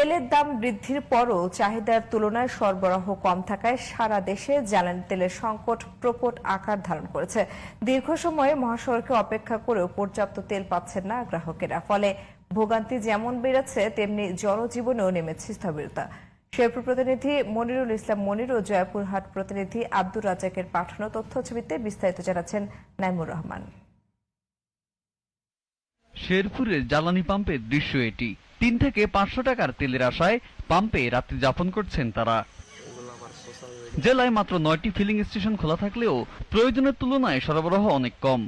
তেলের দাম বৃদ্ধির পরও চাহিদার তুলনায় সরবরাহ কম থাকায় সারা দেশে জ্বালানি তেলের সংকট প্রকট আকার ধারণ করেছে। দীর্ঘ সময়ে মহাসড়কে অপেক্ষা করেও পর্যাপ্ত তেল পাচ্ছেন না গ্রাহকেরা। ফলে ভোগান্তি যেমন বেড়েছে তেমনি জনজীবনেও নেমেছে স্থবিরতা। শেরপুর প্রতিনিধি মনিরুল ইসলাম মনির ও জয়পুরহাট প্রতিনিধি আব্দুর রাজ্জাকের পাঠানো তথ্যছবিতে বিস্তারিত জানাচ্ছেন নাইমুর রহমান। শেরপুরের জ্বালানি পাম্পের দৃশ্য এটি। 3 থেকে 500 টাকার তেলের আশায় পাম্পে রাত্রি যাপন করছেন তারা। জেলায় মাত্র 9টি ফিলিং স্টেশন খোলা থাকলেও প্রয়োজনের তুলনায় সরবরাহ অনেক কম।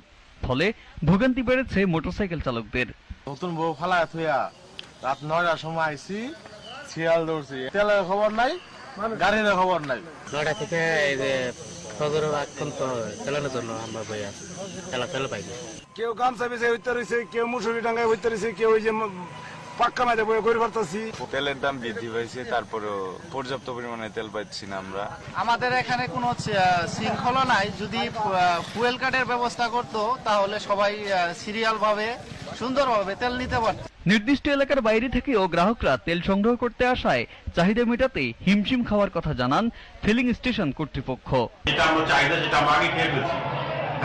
ফলে ভোগান্তি বেড়েছে মোটরসাইকেল চালকদের। নতুন বউ ফালায় থইয়া রাত 9টার সময় আইছি, শিয়াল দৌড়ছি, তেলের খবর নাই, গাড়ির খবর নাই। 9টা থেকে এই যে ফজরের আগ পর্যন্ত চালানোর জন্য আমরা বই আছি, তেল পাই না। কেউ গামছা বিছে হইতে রয়েছে, কেউ মুসুরি ডাঙ্গায় হইতে রয়েছে, কেউ ওই যে পাক্কা মাঝে বয়ে করে পারতাছি। তেলের দাম বৃদ্ধি হয়েছে, তারপরেও পর্যাপ্ত পরিমাণে তেল পাচ্ছি না আমরা। আমাদের এখানে কোনো শৃঙ্খলা নাই। যদি ফুয়েল কার্ডের ব্যবস্থা করতো তাহলে সবাই সিরিয়াল ভাবে সুন্দরভাবে তেল নিতে পারত। নির্দিষ্ট এলাকার বাইরে থেকেও গ্রাহকরা তেল সংগ্রহ করতে আসায় চাহিদা মেটাতে হিমশিম খাওয়ার কথা জানান ফিলিং স্টেশন কর্তৃপক্ষ। যেটা আমরা চাহিদা, যেটা আমরা আগে খেয়ে ফেলছি,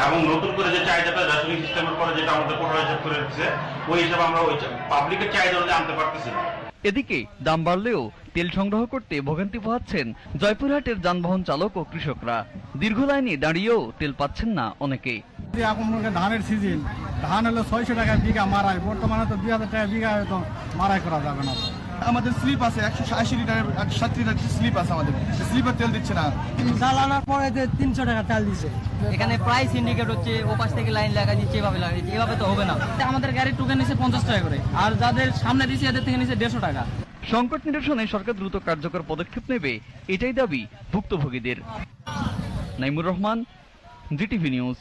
এবং নতুন করে যে চাহিদাটা রেশনিং সিস্টেমের পরে যেটা আমাদের পরিচালনা করে দিচ্ছে, ওই হিসাবে আমরা ওই পাবলিকের চাহিদা অনুযায়ী আনতে পারতেছি না। এদিকে দাম বাড়লেও তেল সংগ্রহ করতে ভোগান্তি পোহাচ্ছেন জয়পুরহাটের যানবাহন চালক ও কৃষকরা। দীর্ঘ লাইনে দাঁড়িয়েও তেল পাচ্ছেন না অনেকে। এখন ধানের সিজন, ধান হলো 600 টাকা বিঘা মারাই, বর্তমানে তো 2000 টাকা বিঘা হয়তো মারাই করা যাবে না। আমাদের স্লিপ আছে 180 লিটার, 60 লিটার স্লিপ আছে, আমাদের স্লিপের তেল দিচ্ছে না। জ্বালানোর পরে 300 টাকা তেল দিচ্ছে। এখানে প্রাইস ইন্ডিকেট হচ্ছে, ও পাশ থেকে লাইন লাগা দিচ্ছে, এভাবে লাগাচ্ছে, এভাবে তো হবে না। আমাদের গাড়ি টোকেন নিচ্ছে 50 টাকা করে, আর যাদের সামনে দিচ্ছে এদের থেকে নিচ্ছে 150 টাকা। সংকট নিরসনে সরকার দ্রুত কার্যকর পদক্ষেপ নেবে, এটাই দাবি ভুক্তভোগীদের। Naimur Rahman, GTV news.